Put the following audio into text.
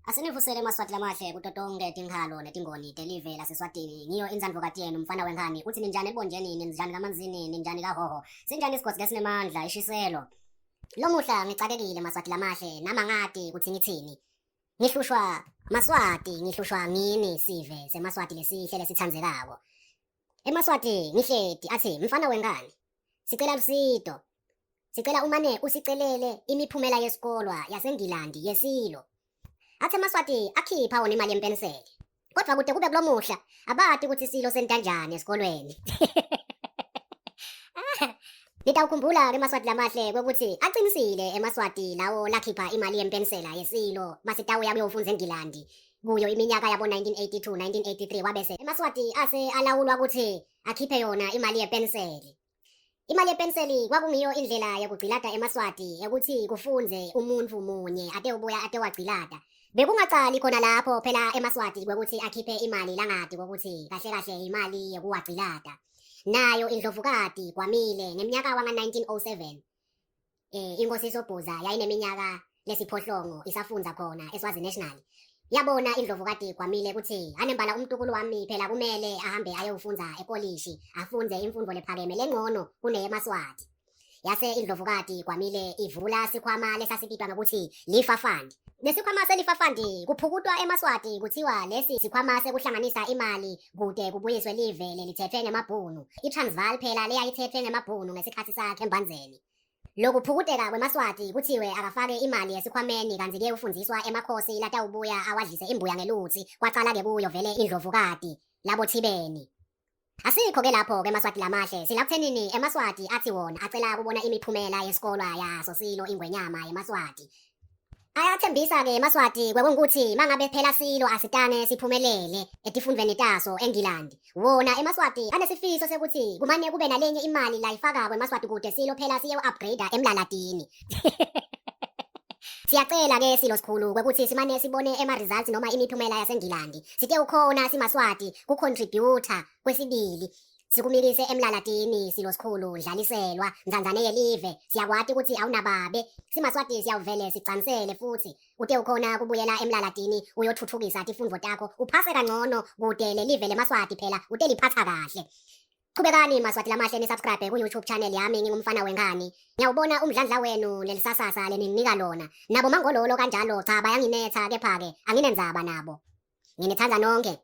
Asinivusele eMaswati lamahle kuto tonke tinkhalo netingoni telive laseSwatini. Ngiyo indzandvokati yenu umfana wenkani. Uthi ninjani ebonjeni, ninjani kamanzini, ninjani kahoho. Sinjani isigodi lesinemandla, ishiselo. Lomuhla ngicakekile Maswati lamahle, nama ngati kutsi ngitsini. Ngihlushwa Maswati, ngihlushwa ngini sive seMaswati lesihle lesitsandzekako. eMaswati ngihleti athi mfana wenkani. Sicela lusito. Sicela umane usicelele imiphumela yesikolwa yaseNgilandi yesilo. Athe eMaswati akhipha wona imali yempenseli. Kodwa kude kube kulomuhla abati ukuthi isilo sentanjani esikolweni. Nitawukhumbula ke Maswati lamahle ukuthi aqinisile eMaswati lawo lakhipha imali yempensela yesilo masitawuya kuyofundza eNgilandi kuyo iminyaka yabo 1982 1983 wabese eMaswati ase alawulwa ukuthi akhiphe yona imali yepenseli. Imali yepenseli kwakungiyo indlela yokugcilata eMaswati ukuthi kufunze umuntu munye ate ubuya ate wagcilata. Bekungacali khona lapho phela eMaswati kwekuthi akhiphe imali langadi kokuthi kahle kahle imali yokuwagcilata. Nayo indlovukati kwamile ngeminyaka wanga 1907. Inkosi Sobhuza yayineminyaka lesiphohlongo isafundza khona eSwazi National. Yabona indlovukati kwamile ukuthi anembala umntukulu wami phela kumele ahambe ayofundza epolishi afunze imfundo lephakeme lengcono kuneyeMaswati. Yase indlovukati kwamile ivula sikhwama lesasibitwa ngokuthi Lifa Fund. Lesikhwama seLifa Fund kuphukutwa eMaswati kuthiwa lesi sikhwama sekuhlanganisa imali kude kubuyiswe live lelithethwe ngemabhunu. iTransvaal phela leyayithethwe ngemabhunu ngesikhathi sakhe eMbandzeni. Lokuphukuteka kweMaswati kuthiwe akafake imali yesikhwameni kanti ke ufundiswa emakhosi latawubuya awadlise imbuya ngelutsi kwacala ke kuyo vele indlovukati labo Thibeni. Asikho ke lapho ke Maswati lamahle silakuthenini eMaswati athi wona acela kubona imiphumela yesikolwa yaso silo ingwenyama eMaswati. Ayathembisa ke eMaswati kwekungukuthi mangabe phela silo asitange siphumelele etifundweni taso eNgilandi. Wona eMaswati anesifiso sekuthi kumane kube nalenye imali la ifaka kweMaswati kude silo phela siye upgrade emlalatini. Siyacela ke silo sikhulu kwekuthi simane sibone results noma imiphumela yaseNgilandi. Sike ukhona siMaswati ku-contributor kwesibili. Sikumikise emlalatini silo sikhulu dlaliselwa ndzandzane yelive siyakwati ukuthi awunababe siMaswati siyawuvele sicansele futhi ute ukhona kubuyela emlalatini uyothuthukisa tifundvo takho uphase kangcono kude lelive leMaswati phela ute liphatha kahle. Qhubekani Maswati lamahle ni subscribe ku YouTube channel yami ngingumfana wenkani. Ngiyawubona umdlandla wenu lelisasasa leninginika lona. Nabo mangololo kanjalo cha bayanginetha kepha ke anginenzaba nabo. Nginethanda nonke.